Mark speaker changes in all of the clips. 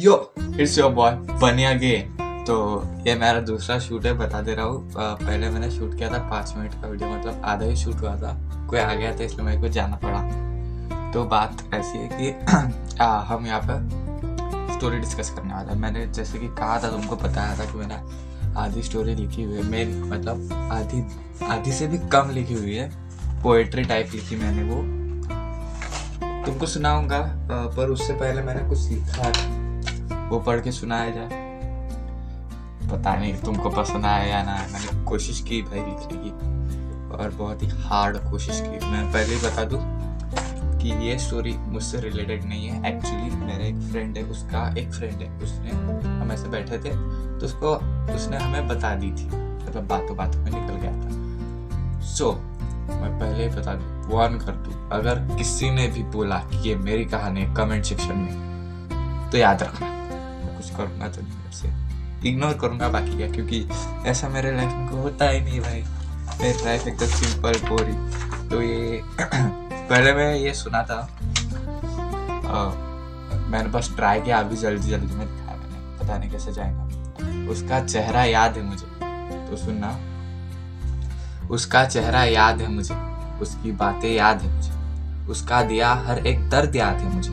Speaker 1: Yo it's your boy बनी again. तो ये मेरा दूसरा शूट है, बता दे रहा हूँ। पहले मैंने शूट किया था 5 मिनट का वीडियो, मतलब आधा ही शूट हुआ था, कोई आ गया था इसलिए मेरे को जाना पड़ा। तो बात ऐसी है कि हम यहाँ पे स्टोरी डिस्कस करने वाले हैं। मैंने जैसे कि कहा था, तुमको बताया था कि मैंने आधी स्टोरी लिखी हुई है, मेन मतलब आधी से भी कम लिखी हुई है, पोएट्री टाइप लिखी मैंने, वो तुमको सुनाऊंगा। पर उससे पहले मैंने कुछ लिखा था, वो पढ़ के सुनाया जाए। पता नहीं तुमको पसंद आया या ना। मैंने कोशिश की भाई लिखने की, और बहुत ही हार्ड कोशिश की। मैं पहले ही बता दूं कि ये स्टोरी मुझसे रिलेटेड नहीं है। एक्चुअली मेरा एक फ्रेंड है, उसका एक फ्रेंड है, उसने, हम ऐसे बैठे थे तो उसने हमें बता दी थी, मतलब बातों बातों में निकल गया था। सो मैं पहले ही बता दूं, वार्न कर दूं, अगर किसी ने भी बोला कि ये मेरी कहानी है कमेंट सेक्शन में, तो याद रखना मैं कुछ करूँगा तो नहीं, से इग्नोर करूँगा बाकी क्या, क्योंकि ऐसा मेरे लाइफ में होता ही नहीं भाई। मेरी लाइफ एकदम सिंपल बोरिंग। तो ये पहले मैं ये सुना था, मैंने बस ट्राई किया, अभी जल्दी जल्दी में दिखाया मैंने, पता नहीं कैसे जाएगा। उसका चेहरा याद है मुझे, तो सुनना। उसका चेहरा याद है मुझे, उसकी बातें याद है मुझे, उसका दिया हर एक दर्द याद है मुझे।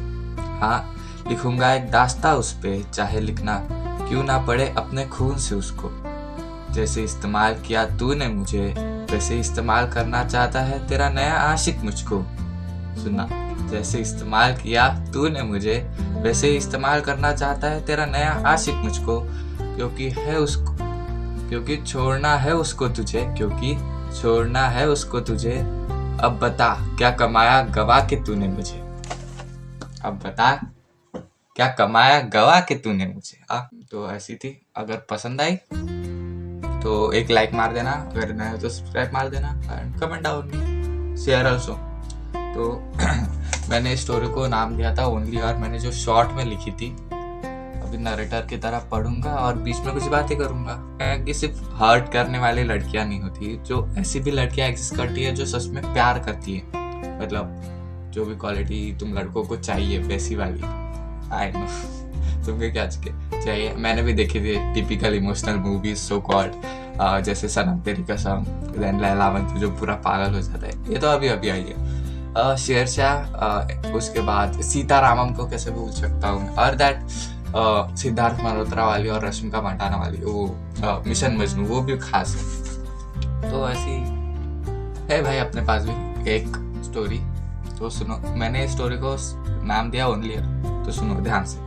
Speaker 1: हाँ, लिखूंगा एक दास्ता उस पे, चाहे लिखना क्यों ना पड़े अपने खून से उसको। जैसे इस्तेमाल किया तूने मुझे, वैसे इस्तेमाल करना चाहता है तेरा नया आशिक मुझको। सुनना, जैसे इस्तेमाल किया तूने मुझे, वैसे इस्तेमाल करना चाहता है तेरा नया आशिक मुझको। क्योंकि छोड़ना है उसको तुझे, क्योंकि छोड़ना है उसको तुझे। अब बता क्या कमाया गवा के तूने मुझे, अब बता क्या कमाया गवा के तूने मुझे। तो ऐसी थी। अगर पसंद आई तो एक लाइक मार देना, अगर नए हो तो सब्सक्राइब मार देना, एंड कमेंट डाउन में शेयर ऑल्सो। तो मैंने इस स्टोरी को नाम दिया था ओनली, और मैंने जो शॉर्ट में लिखी थी, अभी नरेटर की तरह पढ़ूंगा और बीच में कुछ बातें करूंगा। कि सिर्फ हर्ट करने वाली लड़कियां नहीं होती, जो ऐसी भी लड़कियां एग्जिस्ट करती है जो सच में प्यार करती है, मतलब जो भी क्वालिटी तुम लड़कों को चाहिए वैसी वाली। आई नो तुमको क्या चाहिए। मैंने भी देखी थी typical emotional movies so called, जैसे सनम तेरी कसम, देन लैला मजनू जो पूरा पागल हो जाता है, ये तो अभी अभी आई है। शेरशाह, उसके बाद सीतारामम को कैसे भूल सकता हूँ, और दैट सिद्धार्थ मल्होत्रा वाली और रश्मिका मंडाना वाली वो मिशन मजनू, वो भी खास है। तो ऐसी है भाई अपने पास भी एक स्टोरी। तो सुनो, मैंने इस स्टोरी को नाम दिया ओनली, तो सुनो ध्यान से।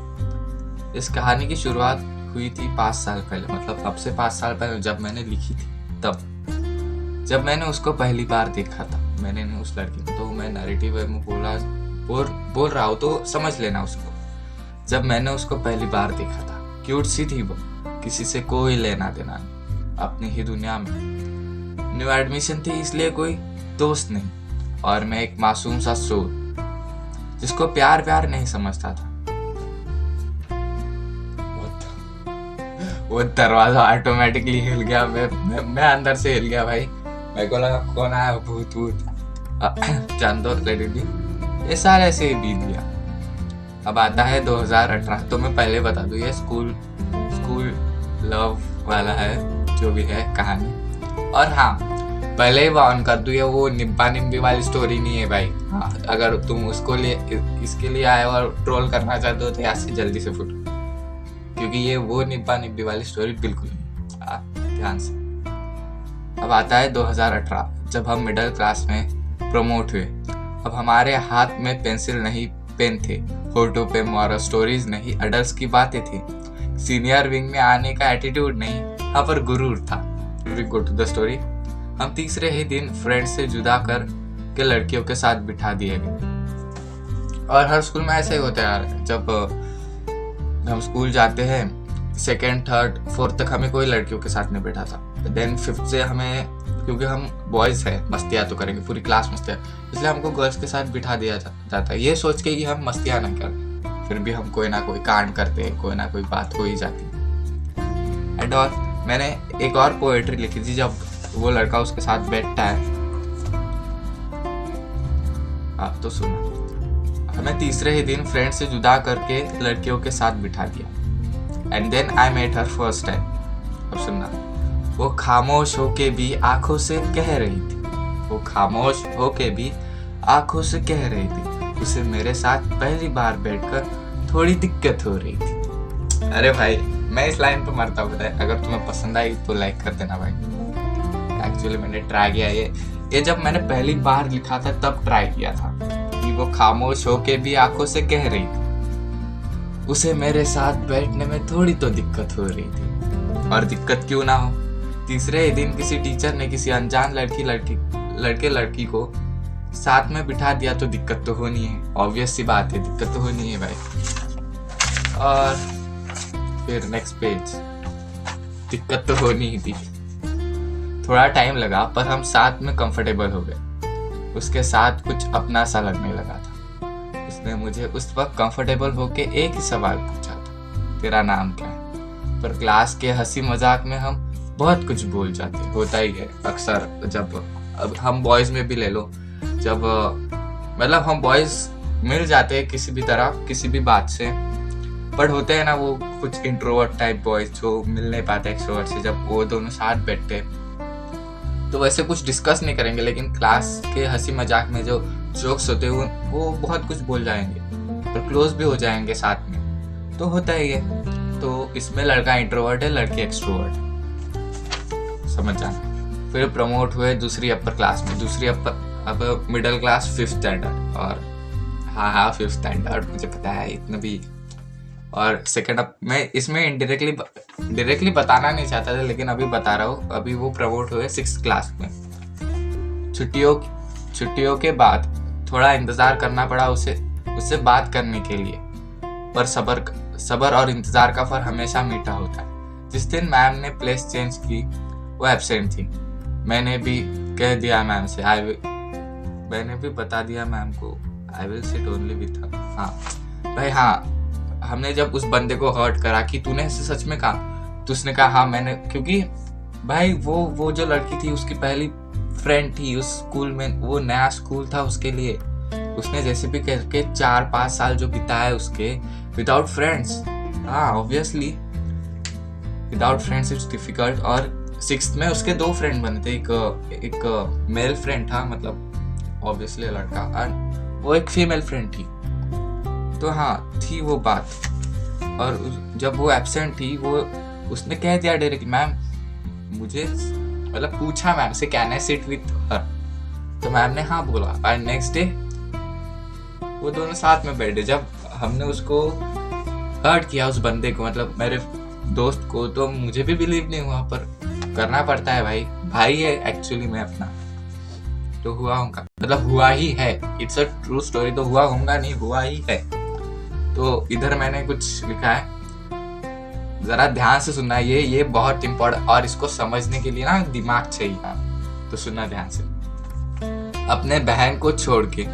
Speaker 1: इस कहानी की शुरुआत हुई थी 5 साल पहले, मतलब अब से 5 साल पहले जब मैंने लिखी थी, तब जब मैंने उसको पहली बार देखा था, मैंने उस लड़की को, तो मैं नैरेटिव में बोल रहा हूँ तो समझ लेना उसको। जब मैंने उसको पहली बार देखा था, क्यूट सी थी वो, किसी से कोई लेना देना नहीं, अपनी ही दुनिया में। न्यू एडमिशन थी इसलिए कोई दोस्त नहीं, और मैं एक मासूम सा सोल जिसको प्यार नहीं समझता था। वो दरवाजा ऑटोमेटिकली हिल गया, मैं अंदर से हिल गया भाई। मेरे को लगा कौन आया, भूत जान दो, लेट इट बी। ये साल ऐसे ही बीत गया। अब आता है 2018। तो मैं पहले बता दूं, ये स्कूल लव वाला है, जो भी है कहानी। और हाँ, पहले ही वार्न कर दूं, ये वो निब्बा निब्बी वाली स्टोरी नहीं है भाई। हाँ, अगर तुम इसके लिए आए और ट्रोल करना चाहते हो तो यहाँ से जल्दी से फुटो, क्योंकि ये वो निब्बा निब्बी वाली स्टोरी बिल्कुल नहीं। ध्यान से। अब आता है 2018, जब हम मिडिल क्लास में प्रमोट हुए। अब हमारे हाथ में पेंसिल नहीं पेन थे, होठों पे मॉरल स्टोरीज नहीं, अडल्ट्स की बातें थी। सीनियर विंग में आने का एटीट्यूड नहीं, हाँ पर गुरूर था। We go to the story. हम तीसरे ही दिन फ्रेंड से जुदा कर के लड़कियों के साथ बिठा दिए गए। और हर स्कूल में ऐसे ही होता है यार, जब हम स्कूल जाते हैं 2nd, 3rd, 4th तक हमें कोई लड़कियों के साथ नहीं बैठा था। देन 5th से हमें, क्योंकि हम बॉयज है, मस्तियाँ तो करेंगे, पूरी क्लास मस्तियाँ, इसलिए हमको गर्ल्स के साथ बिठा दिया जाता है, ये सोच के कि हम मस्तियाँ ना करें। फिर भी हम कोई ना कोई कांड करते हैं, कोई ना कोई बात हो ही जाती है। एंड और मैंने एक और पोएट्री लिखी थी, जब वो लड़का उसके साथ बैठता है। आप तो सुना, हमें तीसरे ही दिन फ्रेंड से जुदा करके लड़कियों के साथ बिठा दिया। And then I met her first time. अब सुनना, वो खामोश होके भी आंखों से कह रही थी, वो खामोश होके भी आंखों से कह रही थी, उसे मेरे साथ पहली बार बैठकर थोड़ी दिक्कत हो रही थी। अरे भाई, मैं इस लाइन पे मरता हूँ। अगर तुम्हें पसंद आई तो लाइक कर देना भाई। एक्चुअली मैंने ट्राई किया ये जब मैंने पहली बार लिखा था तब ट्राई किया था कि वो खामोश होके भी आंखों से कह रही थी, उसे मेरे साथ बैठने में थोड़ी तो दिक्कत हो रही थी। और दिक्कत क्यों ना हो, तीसरे ही दिन किसी टीचर ने किसी अनजान लड़की को साथ में बिठा दिया तो दिक्कत तो होनी है। ऑब्वियस सी बात है, दिक्कत तो होनी है भाई। और फिर नेक्स्ट पेज, दिक्कत तो होनी ही थी। थोड़ा टाइम लगा पर हम साथ में कंफर्टेबल हो गए। उसके साथ कुछ अपना सा लगने लगा था। उसने मुझे उस वक्त कंफर्टेबल होके एक ही सवाल पूछा था, तेरा नाम क्या है? पर क्लास के हंसी मजाक में हम बहुत कुछ भूल जाते, होता ही है अक्सर। जब अब हम बॉयज में भी ले लो, जब मतलब हम बॉयज मिल जाते हैं किसी भी तरह किसी भी बात से, बट होते हैं ना वो कुछ इंट्रोवर्ट टाइप बॉयज जो मिल नहीं पाते एक्सट्रोवर्ट से, जब वो दोनों साथ बैठते तो वैसे कुछ डिस्कस नहीं करेंगे, लेकिन क्लास के हंसी मजाक में जो जोक्स होते हैं वो बहुत कुछ बोल जाएंगे और क्लोज भी हो जाएंगे साथ में, तो होता ही है। तो इसमें लड़का इंट्रोवर्ट है, लड़की एक्सट्रोवर्ट है, समझ जाना। फिर प्रमोट हुए दूसरी अपर क्लास में, अब मिडिल क्लास 5th स्टैंडर्ड। और हाँ 5th स्टैंडर्ड मुझे पता है इतना भी। और सेकेंड अप मैं इसमें डायरेक्टली बताना नहीं चाहता था, लेकिन अभी बता रहा हूँ। अभी वो प्रमोट हुए 6th क्लास में। छुट्टियों के बाद थोड़ा इंतजार करना पड़ा उससे बात करने के लिए, पर सबर और इंतजार का फल हमेशा मीठा होता है। जिस दिन मैम ने प्लेस चेंज की वो एब्सेंट थी। मैंने भी कह दिया मैम से, मैंने भी बता दिया मैम को, I will sit only with her. हाँ भाई, हाँ, हमने जब उस बंदे को हर्ट करा कि तूने ऐसे सच में कहा, तो उसने कहा हाँ मैंने, क्योंकि भाई वो जो लड़की थी उसकी पहली फ्रेंड थी उस स्कूल में, वो नया स्कूल था उसके लिए। उसने जैसे भी करके 4-5 साल जो बिताए उसके विदाउट फ्रेंड्स। हाँ obviously without friends it's difficult. और 6th में उसके 2 फ्रेंड बने थे, एक मेल फ्रेंड था, मतलब ऑब्वियसली लड़का, और वो एक फीमेल फ्रेंड थी। तो हाँ थी वो बात। और जब वो एब्सेंट थी उसने कह दिया डायरेक्ट, मैम मुझे मतलब पूछा मैम से can I sit with her, तो मैम ने हाँ बोला। और नेक्स्ट डे वो दोनों साथ में बैठे। जब हमने उसको हर्ट किया उस बंदे को, मतलब मेरे दोस्त को, तो मुझे भी बिलीव नहीं हुआ, पर करना पड़ता है भाई है एक्चुअली मैं अपना, तो हुआ होगा, मतलब हुआ ही है। इट्स अ ट्रू स्टोरी, तो हुआ होगा नहीं, हुआ ही है। तो इधर मैंने कुछ लिखा है, जरा ध्यान से सुनना। ये बहुत इम्पोर्टेंट, और इसको समझने के लिए ना दिमाग चाहिए, तो सुनना ध्यान से। अपने बहन को छोड़ के,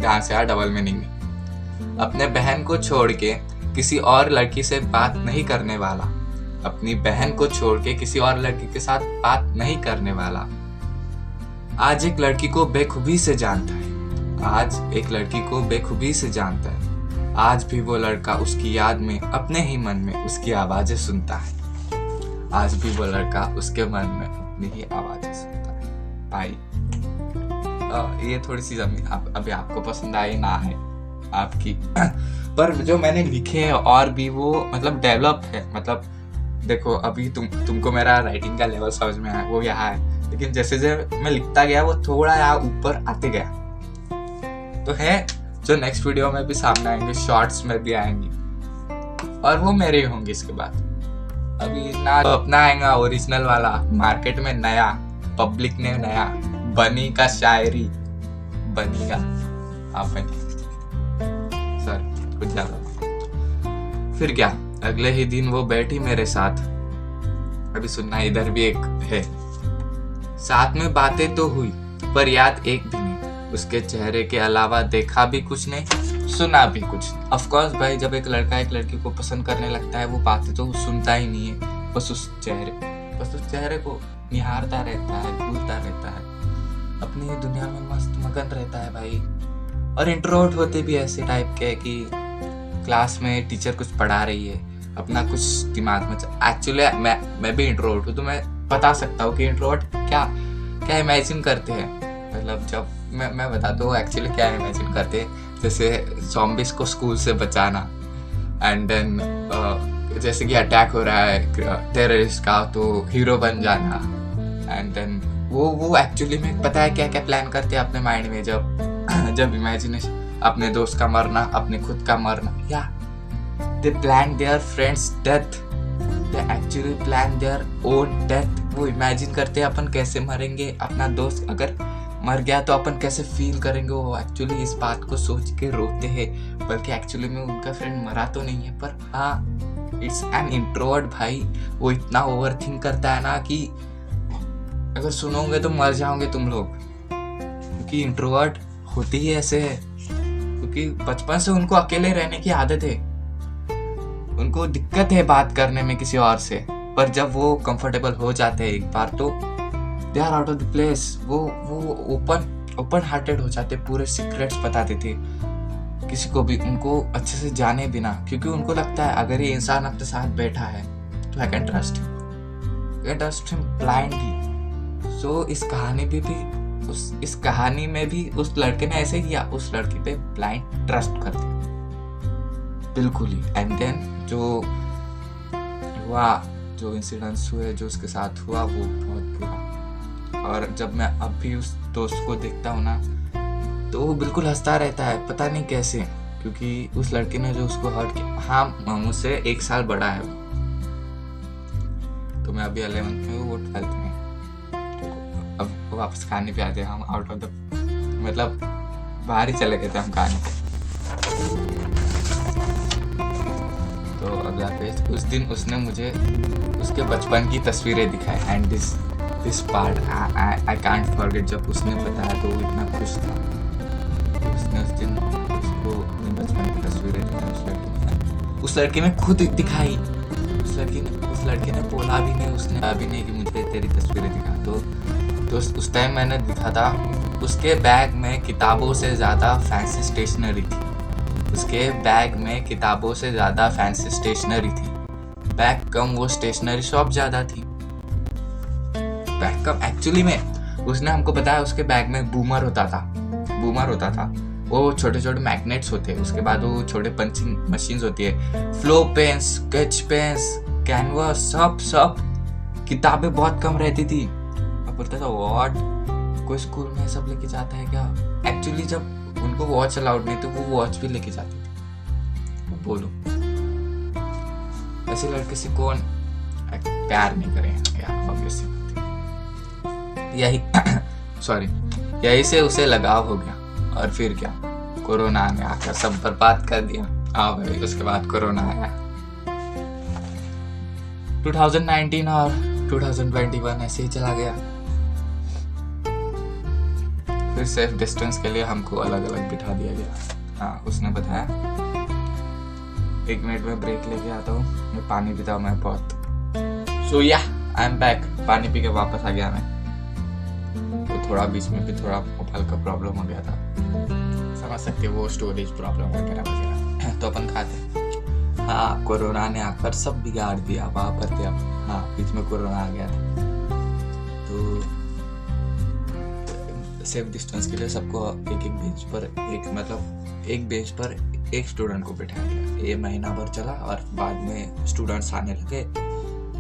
Speaker 1: ध्यान से यार, डबल मीनिंग में, अपने बहन को छोड़ के किसी और लड़की से बात नहीं करने वाला, अपनी बहन को छोड़ के किसी और लड़की के साथ बात नहीं करने वाला, आज एक लड़की को बेखूबी से जानता है, आज एक लड़की को बेखूबी से जानता है। आज भी वो लड़का उसकी याद में अपने ही मन में उसकी आवाजें सुनता है, आज भी वो लड़का उसके मन में अपनी ही आवाजें सुनता है। भाई ये थोड़ी सी अभी आपको पसंद आई ना है आपकी पर जो मैंने लिखे हैं और भी वो मतलब डेवलप है। मतलब देखो अभी तुमको मेरा राइटिंग का लेवल समझ में आया, वो यहाँ है, लेकिन जैसे जैसे मैं लिखता गया वो थोड़ा यहाँ ऊपर आते गया। तो है जो नेक्स्ट वीडियो में भी सामने आएंगे, शॉर्ट्स में भी आएंगी, और वो मेरे ही होंगे इसके बाद। अभी ना तो अपना आएगा ओरिजिनल वाला, मार्केट में नया, पब्लिक ने नया, बनी का शायरी, बनी का आप बनी सर कुछ ज्यादा। फिर क्या, अगले ही दिन वो बैठी मेरे साथ। अभी सुनना, इधर भी एक है, साथ में बातें तो हुई पर याद एक भी नहीं, उसके चेहरे के अलावा देखा भी कुछ नहीं, सुना भी कुछ नहीं। ऑफ कोर्स भाई, जब एक लड़का एक लड़की को पसंद करने लगता है वो बातें तो सुनता ही नहीं है, बस उस चेहरे को निहारता रहता है, भूलता रहता है, अपनी दुनिया में मस्त मगन रहता है भाई। और इंट्रोवर्ट होते भी ऐसे टाइप के कि क्लास में टीचर कुछ पढ़ा रही है, अपना कुछ दिमाग में एक्चुअली मैं भी इंट्रोवर्ट हूँ, तो मैं बता सकता हूँ कि इंट्रोवर्ट क्या क्या इमेजिन करते हैं। मतलब जब मैं बताता हूँ एक्चुअली क्या इमेजिन करते हैं, जैसे ज़ॉम्बिस को स्कूल से बचाना, एंड देन जैसे कि अटैक हो रहा है टेररिस्ट का, तो हीरो बन जाना, एंड देन वो एक्चुअली में पता है क्या क्या प्लान करते हैं अपने माइंड में, जब इमेजिनेशन, अपने दोस्त का मरना, अपने खुद का मरना, या दे plan their friends death, they actually plan their own death. वो इमेजिन करते हैं अपन कैसे मरेंगे, अपना दोस्त अगर मर गया तो अपन कैसे फील करेंगे। वो एक्चुअली इस बात को सोच के रोते हैं, बल्कि एक्चुअली में उनका फ्रेंड मरा तो नहीं है, पर हाँ इट्स एन इंट्रोवर्ट भाई। वो इतना ओवर थिंक करता है ना कि अगर सुनोगे तो मर जाओगे तुम लोग, क्योंकि इंट्रोवर्ट होते ही ऐसे है, क्योंकि बचपन से उनको अकेले रहने की आदत है, उनको दिक्कत है बात करने में किसी और से, पर जब वो कंफर्टेबल हो जाते हैं एक बार तो they are out of the place. वो ओपन हार्टेड हो जाते, पूरे सीक्रेट्स बता देते किसी को भी, उनको अच्छे से जाने बिना, क्योंकि उनको लगता है अगर ये इंसान अपने साथ बैठा है तो I can trust him blindly. So इस कहानी में भी उस लड़के ने ऐसे किया, उस लड़की पे ब्लाइंड ट्रस्ट कर दिया बिल्कुल ही। एंड देन जो इंसिडेंट्स हुए, जो उसके साथ हुआ, वो बहुत बुरा। और जब मैं अब भी उस दोस्त को देखता हूँ ना, तो वो बिल्कुल हंसता रहता है, पता नहीं कैसे, क्योंकि उस लड़के ने जो उसको हर्ट किया। हाँ, मुझसे 1 साल बड़ा है वो, तो मैं अभी 11th में, वो 12th में। अब वापस कहानी पे आते हैं हम, आउट ऑफ द मतलब बाहर ही चले गए थे हम कहानी पे। तो अगला पेज, उस दिन उसने मुझे उसके बचपन की तस्वीरें दिखाई, and this part I can't forget. जब उसने बताया तो वो इतना खुश था। उसने उस दिन उसको अपने बचपन की तस्वीरें दिखाई, उस लड़के ने खुद दिखाई, उस लड़के ने बोला भी नहीं, उसने कहा भी नहीं कि मुझे तेरी तस्वीरें दिखा। तो उस टाइम मैंने देखा था, उसके बैग में किताबों से ज़्यादा फैंसी स्टेशनरी थी। उसके बैग में किताबों से ज़्यादा फैंसी स्टेशनरी थी। बैग कम, वो स्टेशनरी शॉप ज़्यादा थी। बैग कम एक्चुअली में उसने हमको बताया, उसके बैग में बूमर होता था। वो छोटे छोटे मैग्नेट्स होते हैं, उसके बाद वो छोटे पंचिंग मशीन्स होती है, flow pens, sketch pens, canvas, सब किताबें बहुत कम रहती थी। अब बोलता था व्हाट, कोई स्कूल में सब लेके जाता है क्या? एक्चुअली जब उनको वॉच अलाउड नहीं तो वो वॉच भी लेके जाती थी। बोलो ऐसे लड़के से कौन प्यार नहीं करेगा यार, ऑब्वियसली। यही से उसे लगाव हो गया, और फिर क्या, कोरोना ने आकर सब बर्बाद कर दिया। हाँ भाई, उसके बाद कोरोना आया। 2019 और 2021 ऐसे ही चला गया। फिर सेफ डिस्टेंस के लिए हमको अलग अलग बिठा दिया गया। हाँ, उसने बताया 1 मिनट में ब्रेक लेके आता हूँ, मैं पानी पीता हूँ मैं बहुत। सो या आई एम बैक, पानी पी के वापस आ गया मैं। तो थोड़ा बीच में भी थोड़ा मोबाइल का प्रॉब्लम हो गया था, समझ सकते हो, वो स्टोरेज प्रॉब्लम वगैरह। तो अपन खाते। हाँ, कोरोना ने आकर सब बिगाड़ दिया वहाँ पर थे। हाँ, बीच में कोरोना आ गया था, तो सेफ डिस्टेंस के लिए सबको एक बेंच पर एक स्टूडेंट को बिठाया गया। ये महीना भर चला, और बाद में स्टूडेंट्स आने लगे,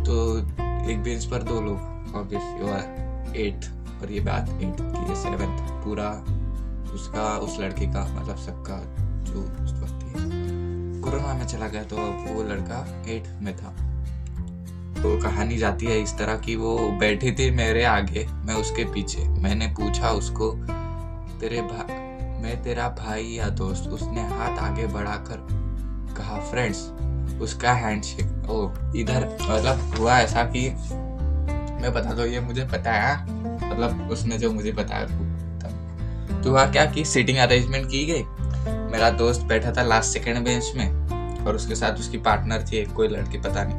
Speaker 1: तो एक बेंच पर 2 लोग, ऑब्वियसली 8, और ये बात 8 की, 7 पूरा उसका, उस लड़के का, मतलब सबका जो उस वक्त कोरोना में चला गया, तो वो लड़का 8 में था। तो कहानी जाती है इस तरह कि वो बैठी थी मेरे आगे, मैं उसके पीछे। मैंने पूछा उसको, मैं तेरा भाई या दोस्त? उसने हाथ आगे बढ़ाकर कहा फ्रेंड्स। उसका हैंडशेक। इधर मतलब हुआ ऐसा कि मैं बता दो, ये मुझे पता है, मतलब उसने जो मुझे बताया तो हुआ क्या कि सीटिंग अरेंजमेंट की गई। मेरा दोस्त बैठा था लास्ट सेकंड बेंच में, और उसके साथ उसकी पार्टनर थी, एक कोई लड़की, पता नहीं।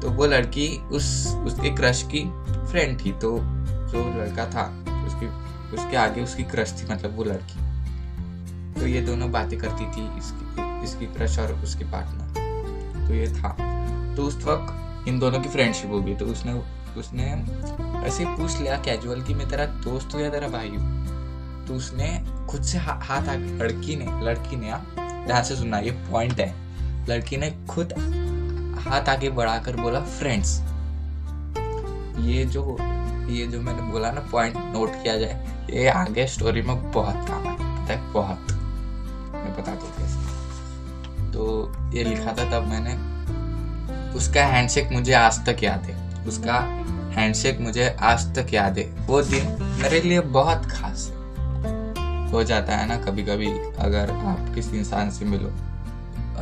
Speaker 1: तो वो लड़की उसके क्रश की फ्रेंड थी। तो जो लड़का था उसके आगे उसकी क्रश थी, मतलब वो लड़की। तो ये दोनों बातें करती थी, इसकी क्रश और उसकी पार्टनर। तो ये था, तो उस वक्त इन दोनों की फ्रेंडशिप हो गई। तो उसने ऐसे पूछ लिया कैजुअल कि मैं तेरा दोस्त हूँ या तेरा भाई हूँ। तो उसने खुद से हाथ आगे, लड़की ने ध्यान से सुनना, ये पॉइंट है, लड़की ने खुद हाथ आगे बढ़ाकर बोला फ्रेंड्स। ये जो मैंने बोला ना, पॉइंट नोट किया जाए, ये आगे स्टोरी में बहुत काम है, बहुत। मैं बता दूं कैसे। तो ये लिखा था तब मैंने, उसका हैंडशेक मुझे आज तक याद है, उसका हैंडशेक मुझे आज तक याद है। वो दिन मेरे लिए बहुत खास हो जाता है ना कभी कभी, अगर आप किसी इंसान से मिलो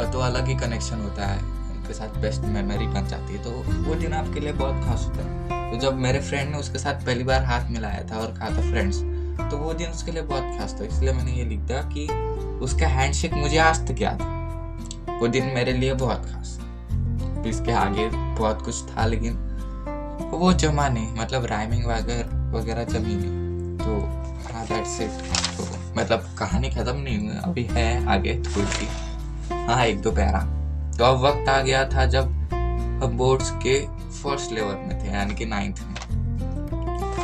Speaker 1: तो अलग ही कनेक्शन होता है, उनके साथ बेस्ट मेमोरी बन जाती है। तो वो दिन आपके लिए बहुत खास होता है। तो जब मेरे फ्रेंड ने उसके साथ पहली बार हाथ मिलाया था और कहा था फ्रेंड्स, तो वो दिन उसके लिए बहुत खास था। इसलिए मैंने ये लिख दिया कि उसका हैंडशेक मुझे आज तक याद है, वो दिन मेरे लिए बहुत खास। इसके आगे बहुत कुछ था, लेकिन वो जमा नहीं, मतलब राइमिंग वगैरह जमी नहीं। तो हाँ, दैट्स इट। तो मतलब कहानी खत्म नहीं हुई, अभी है आगे थोड़ी सी, हाँ 1-2 पैरा। तो अब वक्त आ गया था जब हम बोर्ड्स के फर्स्ट लेवल में थे, यानी कि 9th में।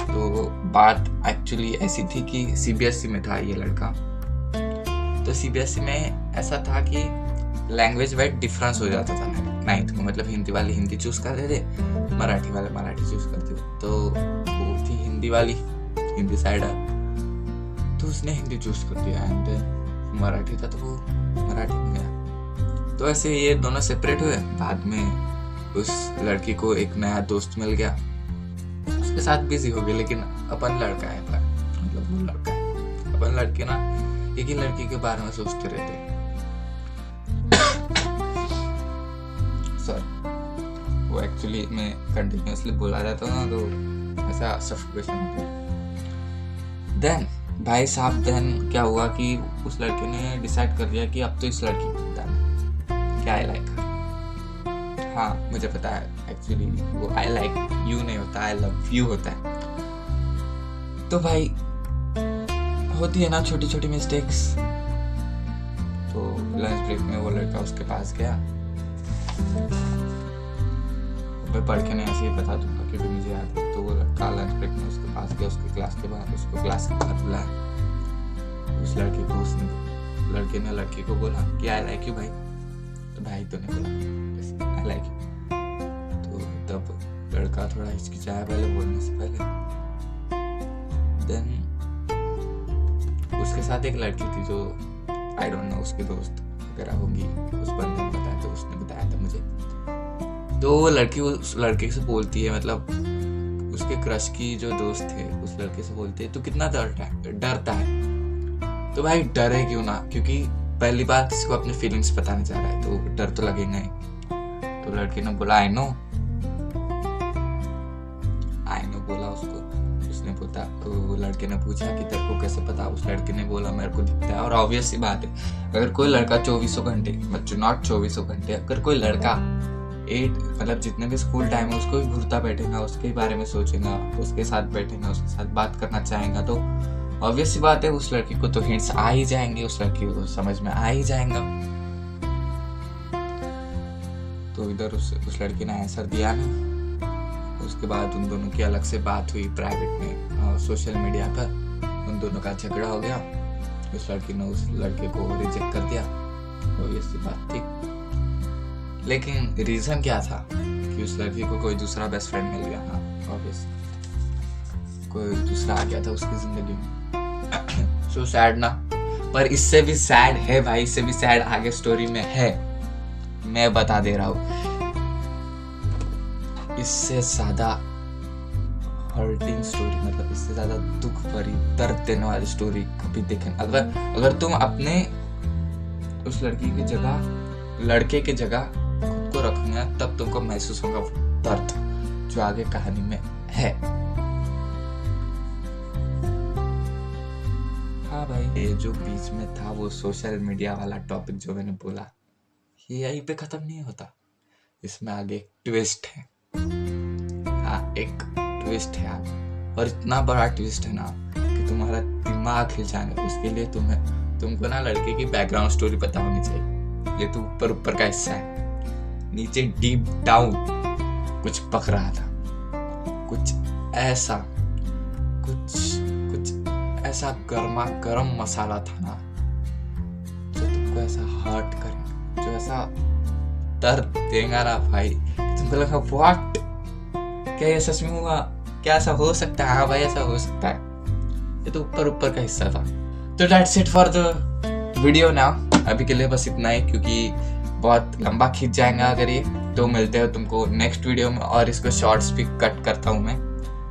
Speaker 1: तो बात एक्चुअली ऐसी थी कि CBSE में था ये लड़का। तो CBSE में ऐसा था कि लैंग्वेज वाइज डिफरेंस हो जाता था 9th में, मतलब हिंदी वाले हिंदी चूज करते थे, मराठी वाले मराठी चूज करते थे। तो वो थी हिंदी वाली, हिंदी साइड है, तो उसने हिंदी चूज कर दिया, एंड मराठी था तो वो मराठी में गया। तो ऐसे ये दोनों सेपरेट हुए। बाद में उस लड़की को एक नया दोस्त मिल गया, उसके साथ बिजी हो गए, लेकिन अपन लड़का है, मतलब वो लड़का है, अपन लड़के ना एक ही लड़की के बारे में सोचते रहते। वो एक्चुअली मैं कंटिन्यूअसली बोला जाता हूँ ना, तो ऐसा सफोकेशन होता है। देन भाई साहब, देन क्या हुआ कि उस लड़के ने डिसाइड कर लिया कि अब तो इस लड़की को बताना क्या आई लाइक। हाँ मुझे पता है, एक्चुअली वो आई लाइक यू नहीं होता, आई लव यू होता है। तो भाई होती है ना छोटी छोटी मिस्टेक्स। तो लंच ब्रेक में वो लड़का उसके पास गया, मैं पढ़ के नहीं ऐसे ही बता दूंगा क्योंकि मुझे याद है। तो वो लड़का लंच ब्रेक में उसके पास गया, उसके क्लास के बाहर, उसको क्लास के बाहर बुलाया। उस लड़के को लड़के ने लड़की को बोला कि आई लाइक यू भाई। तो भाई तो ने बोला आई लाइक यू। तो तब लड़का थोड़ा हिचकिचाया पहले बोलने से पहले। देन उसके साथ एक लड़की थी जो आई डोंट नो उसकी दोस्त वगैरह होगी, उस बंदे ने बताया, तो उसने बताया था मुझे। तो वो लड़की उस लड़के से बोलती है, मतलब उसके क्रश की जो दोस्त थे उस लड़के से बोलती है, तू कितना डरता है। तो भाई डरे क्यों ना, क्योंकि पहली बार किसी को अपनी फीलिंग्स बताने जा रहा है तो डर तो लगेगा ही। तो लड़की ने बोला आई नो बोला उसको। उसने बोला, वो लड़के ने पूछा कि तेरे को कैसे पता। उस लड़के ने बोला मेरे को दिखता है। और ऑब्वियस सी बात है, अगर कोई लड़का 24 घंटे, नॉट 24 घंटे, अगर कोई लड़का 8 मतलब जितने भी स्कूल टाइम है उसको भी घूरता बैठेगा, उसके बारे में सोचेगा, उसके साथ बैठेगा, उसके साथ बात करना चाहेगा, तो ऑब्वियस सी बात है उस लड़की को तो हिंट्स आ ही जाएंगे, उस लड़की को समझ में आ ही जाएगा। तो इधर उस लड़की ने आंसर दिया ना। उसके बाद उन दोनों की अलग से बात हुई प्राइवेट में, सोशल मीडिया पर उन दोनों का झगड़ा हो गया। उस लड़की ने उस लड़के को रिजेक्ट कर दिया, ऑब्वियस सी बात थी। लेकिन रीजन क्या था कि उस लड़की को कोई दूसरा बेस्ट फ्रेंड मिल गया। हाँ ऑब्वियस, कोई दूसरा आ गया था उसकी जिंदगी में। सो सैड ना, पर इससे भी सैड है भाई, इससे भी सैड आगे स्टोरी में है, मैं बता दे रहा हूँ। इससे ज्यादा हर्टिंग स्टोरी, मतलब इससे ज्यादा दुख भरी दर्द देने वाली स्टोरी कभी देखें। अगर तुम अपने उस लड़की की जगह, लड़के की जगह खुद को रखना, तब तुमको महसूस होगा दर्द जो आगे कहानी में है। हाँ भाई, ये जो बीच में था वो सोशल मीडिया वाला टॉपिक जो मैंने बोला, ये यहीं पे खत्म नहीं होता, इसमें आगे एक ट्विस्ट है। हाँ एक ट्विस्ट है आगे, और इतना बड़ा ट्विस्ट है ना कि तुम्हारा दिमाग हिल जाएगा। उसके लिए तुम्हें तुमको ना लड़के की बैकग्राउंड स्टोरी पता होनी चाहिए। ये तो ऊपर ऊपर का हिस्सा है, नीचे डीप डाउन कुछ पक रहा था, कुछ ऐसा गर्मा गर्म मसाला था ना जो तुमको ऐसा हर्ट करे, जो ऐसा दर्द देगा ना भाई, तुमको लगा व्हाट, क्या ये सच में हुआ, क्या ऐसा हो सकता है? हाँ भाई ऐसा हो सकता है। ये तो ऊपर ऊपर का हिस्सा था। तो that's it for the video now. अभी के लिए बस इतना ही, क्योंकि बहुत लंबा खींच जाएगा अगर ये। तो मिलते हो तुमको नेक्स्ट वीडियो में, और इसको शॉर्ट्स भी कट करता हूँ मैं।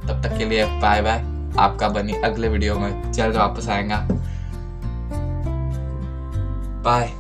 Speaker 1: तब तक के लिए बाय बाय। आपका बनी अगले वीडियो में जल्द वापस आएगा। बाय।